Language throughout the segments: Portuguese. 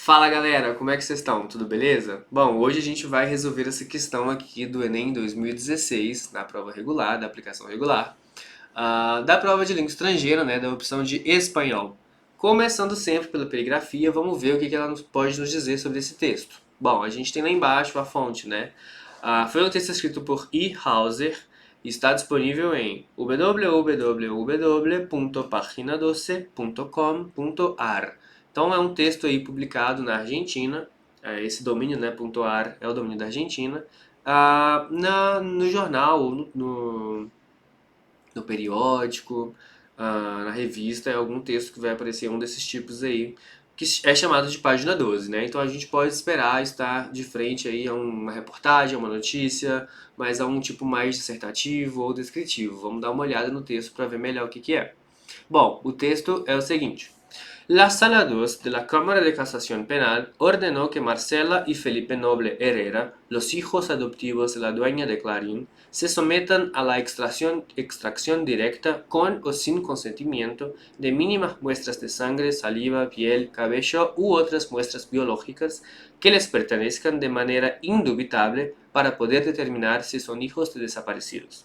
Fala galera, como é que vocês estão? Tudo beleza? Bom, hoje a gente vai resolver essa questão aqui do Enem 2016, na prova regular, da aplicação regular, da prova de língua estrangeira, né, da opção de espanhol. Começando sempre pela perigrafia, vamos ver o que ela pode nos dizer sobre esse texto. Bom, a gente tem lá embaixo a fonte, né? Foi um texto escrito por E. Hauser e está disponível em www.pagina12.com.ar. Então é um texto aí publicado na Argentina, esse domínio, né, .ar é o domínio da Argentina, no jornal, no periódico, na revista, é algum texto que vai aparecer um desses tipos aí, que é chamado de página 12, né? Então a gente pode esperar estar de frente aí a uma reportagem, a uma notícia, mas a um tipo mais dissertativo ou descritivo. Vamos dar uma olhada no texto para ver melhor o que é. Bom, o texto é o seguinte. La Sala 2 de la Cámara de Casación Penal ordenó que Marcela y Felipe Noble Herrera, los hijos adoptivos de la dueña de Clarín, se sometan a la extracción directa con o sin consentimiento de mínimas muestras de sangre, saliva, piel, cabello u otras muestras biológicas que les pertenezcan de manera indubitable para poder determinar si son hijos de desaparecidos.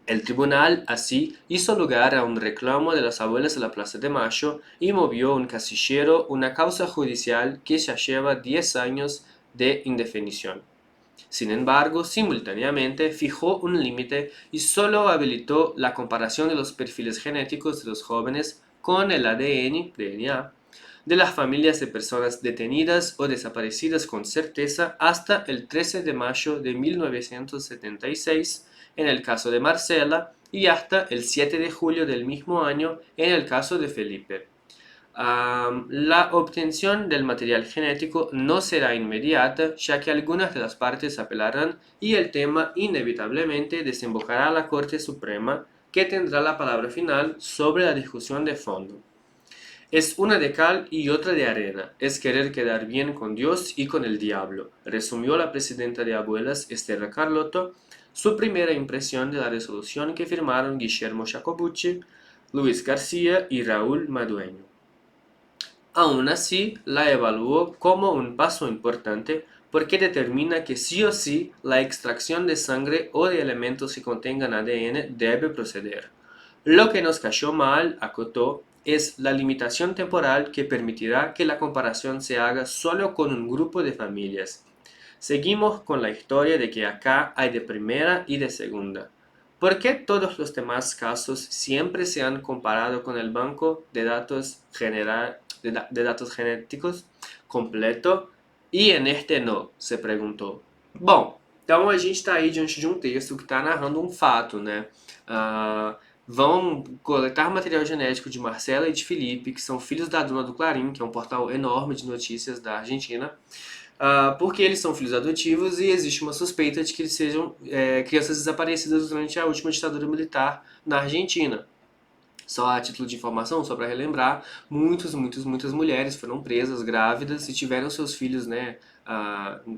El tribunal, así, hizo lugar a un reclamo de las abuelas de la Plaza de Mayo y movió un casillero una causa judicial que ya lleva 10 años de indefinición. Sin embargo, simultáneamente fijó un límite y solo habilitó la comparación de los perfiles genéticos de los jóvenes con el ADN, DNA, de las familias de personas detenidas o desaparecidas con certeza hasta el 13 de mayo de 1976 en el caso de Marcela y hasta el 7 de julio del mismo año en el caso de Felipe. La obtención del material genético no será inmediata, ya que algunas de las partes apelarán y el tema inevitablemente desembocará a la Corte Suprema, que tendrá la palabra final sobre la discusión de fondo. Es una de cal y otra de arena, es querer quedar bien con Dios y con el diablo, resumió la presidenta de Abuelas, Esther Carlotto, su primera impresión de la resolución que firmaron Guillermo Jacobucci, Luis García y Raúl Madueño. Aún así, la evaluó como un paso importante porque determina que sí o sí la extracción de sangre o de elementos que contengan ADN debe proceder. Lo que nos cayó mal, acotó, es la limitación temporal que permitirá que la comparación se haga solo con un grupo de familias. Seguimos con la historia de que acá hay de primera y de segunda. ¿Por qué todos los demás casos siempre se han comparado con el banco de datos, de datos genéticos completo e en este não? Se perguntou. Bom, então a gente está aí diante de um texto que está narrando um fato, né? Vão coletar material genético de Marcela e de Felipe, que são filhos da Dona do Clarim, que é um portal enorme de notícias da Argentina, porque eles são filhos adotivos e existe uma suspeita de que eles sejam crianças desaparecidas durante a última ditadura militar na Argentina. Só a título de informação, só para relembrar, muitas mulheres foram presas grávidas e tiveram seus filhos, né,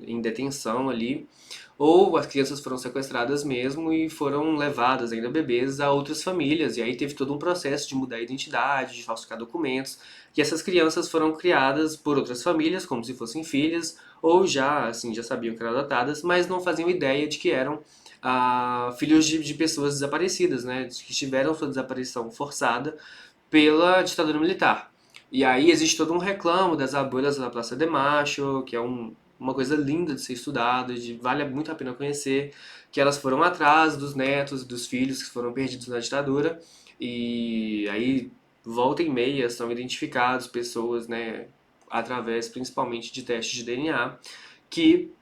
em detenção ali, ou as crianças foram sequestradas mesmo e foram levadas ainda bebês a outras famílias, e aí teve todo um processo de mudar a identidade, de falsificar documentos, e essas crianças foram criadas por outras famílias, como se fossem filhas, ou já, assim, já sabiam que eram adotadas, mas não faziam ideia de que eram filhos de pessoas desaparecidas, né, que tiveram sua desaparição forçada pela ditadura militar. E aí existe todo um reclamo das abuelas da Praça de Macho, que é uma coisa linda de ser estudado, vale muito a pena conhecer, que elas foram atrás dos netos, dos filhos que foram perdidos na ditadura, e aí volta e meia são identificados pessoas, né, através principalmente de testes de DNA, que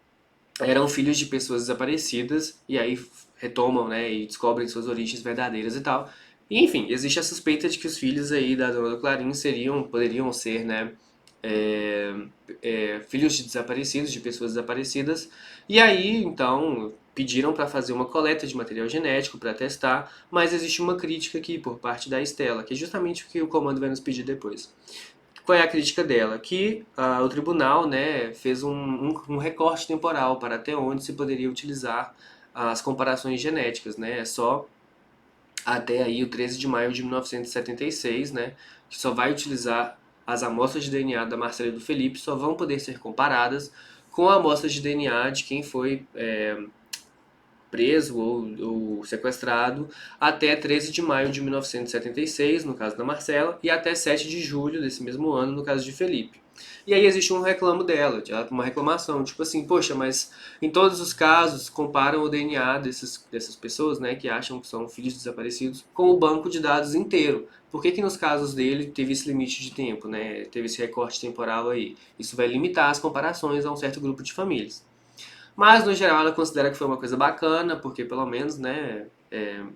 eram filhos de pessoas desaparecidas e aí retomam, né, e descobrem suas origens verdadeiras e tal. E, enfim, existe a suspeita de que os filhos aí da Dona do Clarim poderiam ser, né, é, filhos de desaparecidos, de pessoas desaparecidas. E aí, então, pediram para fazer uma coleta de material genético para testar, mas existe uma crítica aqui por parte da Estela, que é justamente o que o comando vai nos pedir depois. Qual é a crítica dela? Que o tribunal, né, fez um recorte temporal para até onde se poderia utilizar as comparações genéticas, né? É só até aí o 13 de maio de 1976, né, que só vai utilizar as amostras de DNA da Marcela e do Felipe só vão poder ser comparadas com amostras de DNA de quem foi preso ou sequestrado até 13 de maio de 1976, no caso da Marcela, e até 7 de julho desse mesmo ano, no caso de Felipe. E aí existe um reclamo dela, uma reclamação, tipo assim, poxa, mas em todos os casos comparam o DNA dessas pessoas, né, que acham que são filhos desaparecidos, com o banco de dados inteiro. Por que que nos casos dele teve esse limite de tempo, né, teve esse recorte temporal aí? Isso vai limitar as comparações a um certo grupo de famílias. Mas, no geral, ela considera que foi uma coisa bacana, porque pelo menos, né,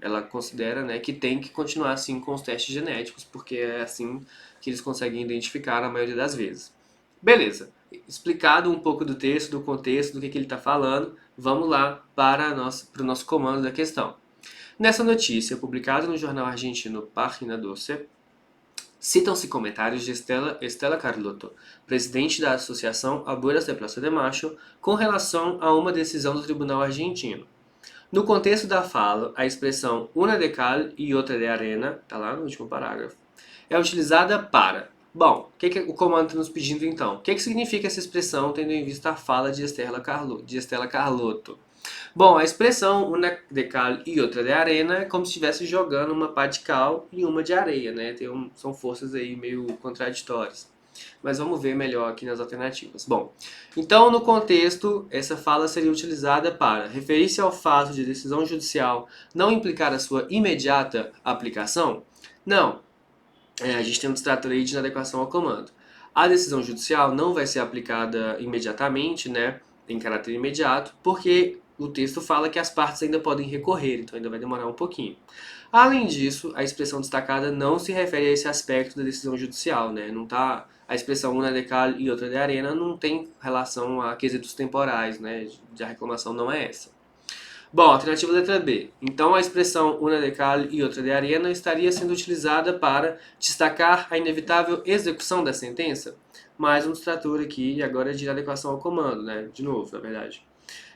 ela considera, né, que tem que continuar assim com os testes genéticos, porque é assim que eles conseguem identificar na maioria das vezes. Beleza, explicado um pouco do texto, do contexto, do que ele está falando, vamos lá para o nosso comando da questão. Nessa notícia, publicada no jornal argentino Página 12, citam-se comentários de Estela Carlotto, presidente da Associação Abuelas de Plaza de Mayo, com relação a uma decisão do tribunal argentino. No contexto da fala, a expressão una de cal e outra de arena, está lá no último parágrafo, é utilizada para... Bom, o que o comando está nos pedindo então? O que significa essa expressão, tendo em vista a fala de Estela Carlotto? Bom, a expressão uma de cal e outra de arena é como se estivesse jogando uma pá de cal e uma de areia, né? São forças aí meio contraditórias. Mas vamos ver melhor aqui nas alternativas. Bom, então no contexto, essa fala seria utilizada para referir-se ao fato de a decisão judicial não implicar a sua imediata aplicação? Não. A gente tem um distrator aí de inadequação ao comando. A decisão judicial não vai ser aplicada imediatamente, né, em caráter imediato, porque o texto fala que as partes ainda podem recorrer, então ainda vai demorar um pouquinho. Além disso, a expressão destacada não se refere a esse aspecto da decisão judicial, né? Não tá, a expressão una de cal e outra de arena não tem relação a quesitos temporais, né? A reclamação não é essa. Bom, alternativa letra B. Então a expressão una de cal e outra de arena estaria sendo utilizada para destacar a inevitável execução da sentença? Mais um distrator aqui, e agora é de adequação ao comando, né? De novo, na verdade.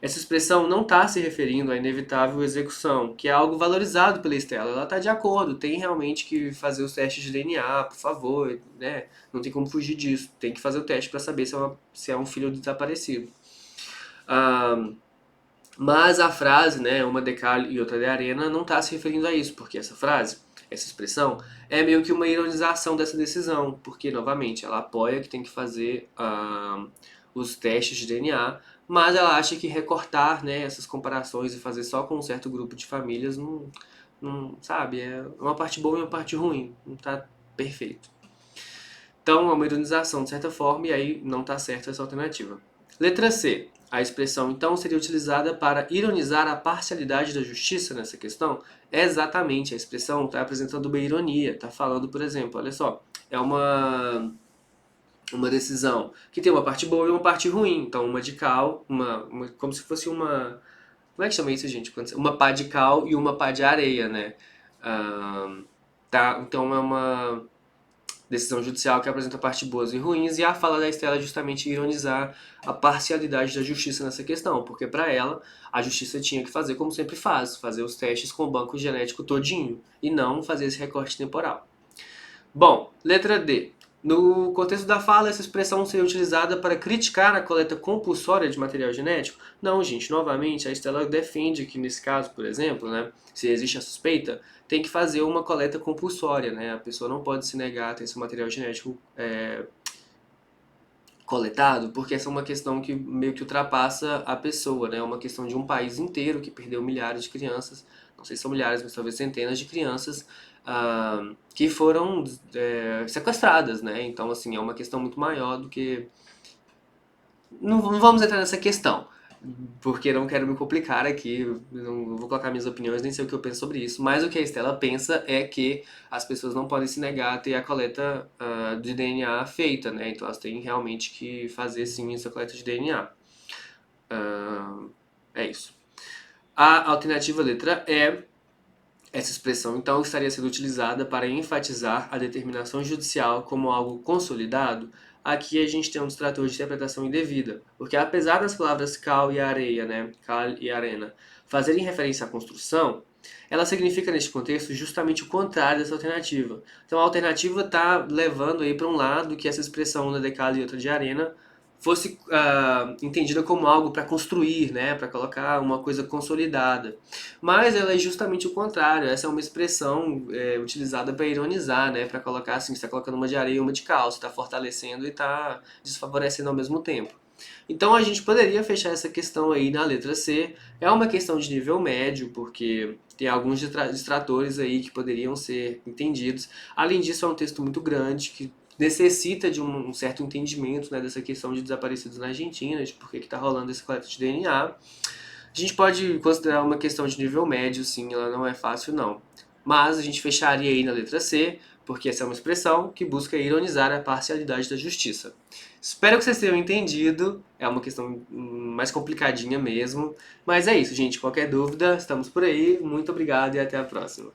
Essa expressão não está se referindo à inevitável execução, que é algo valorizado pela Estela. Ela está de acordo, tem realmente que fazer os testes de DNA, por favor, né? Não tem como fugir disso. Tem que fazer o teste para saber se é um filho desaparecido. Mas a frase, né, uma de cal e outra de arena, não está se referindo a isso, porque essa frase, essa expressão, é meio que uma ironização dessa decisão, porque, novamente, ela apoia que tem que fazer os testes de DNA, mas ela acha que recortar, né, essas comparações e fazer só com um certo grupo de famílias, não sabe, é uma parte boa e uma parte ruim, não está perfeito. Então, é uma ironização de certa forma, e aí não está certa essa alternativa. Letra C. A expressão, então, seria utilizada para ironizar a parcialidade da justiça nessa questão? Exatamente, a expressão está apresentando uma ironia, está falando, por exemplo, olha só, é uma decisão que tem uma parte boa e uma parte ruim. Então, uma de cal, como se fosse uma... Como é que chama isso, gente? Uma pá de cal e uma pá de areia, né? Tá? Então, é uma decisão judicial que apresenta partes boas e ruins, e a fala da Estela é justamente ironizar a parcialidade da justiça nessa questão, porque para ela a justiça tinha que fazer como sempre faz, fazer os testes com o banco genético todinho, e não fazer esse recorte temporal. Bom, letra D. No contexto da fala, essa expressão seria utilizada para criticar a coleta compulsória de material genético? Não, gente, novamente, a Estela defende que nesse caso, por exemplo, né, se existe a suspeita, tem que fazer uma coleta compulsória, né? A pessoa não pode se negar a ter esse material genético coletado, porque essa é uma questão que meio que ultrapassa a pessoa, né? É uma questão de um país inteiro que perdeu milhares de crianças, não sei se são milhares, mas talvez centenas de crianças que foram sequestradas, né? Então, assim, é uma questão muito maior do que... Não vamos entrar nessa questão, porque não quero me complicar aqui, não vou colocar minhas opiniões, nem sei o que eu penso sobre isso, mas o que a Estela pensa é que as pessoas não podem se negar a ter a coleta de DNA feita, né? Então elas têm realmente que fazer sim essa coleta de DNA. É isso. A alternativa letra E, essa expressão então estaria sendo utilizada para enfatizar a determinação judicial como algo consolidado. Aqui a gente tem um distrator de interpretação indevida, porque apesar das palavras cal e areia, né, cal e arena, fazerem referência à construção, ela significa neste contexto justamente o contrário dessa alternativa. Então a alternativa está levando aí para um lado que essa expressão una decala e outra de arena fosse entendida como algo para construir, né, para colocar uma coisa consolidada. Mas ela é justamente o contrário. Essa é uma expressão utilizada para ironizar, né, para colocar assim, você está colocando uma de areia e uma de cal, você está fortalecendo e está desfavorecendo ao mesmo tempo. Então a gente poderia fechar essa questão aí na letra C. É uma questão de nível médio, porque tem alguns distratores aí que poderiam ser entendidos. Além disso, é um texto muito grande que necessita de um certo entendimento, né, dessa questão de desaparecidos na Argentina, de por que está rolando esse coleta de DNA. A gente pode considerar uma questão de nível médio, sim, ela não é fácil não. Mas a gente fecharia aí na letra C, porque essa é uma expressão que busca ironizar a parcialidade da justiça. Espero que vocês tenham entendido, é uma questão mais complicadinha mesmo. Mas é isso, gente. Qualquer dúvida, estamos por aí. Muito obrigado e até a próxima.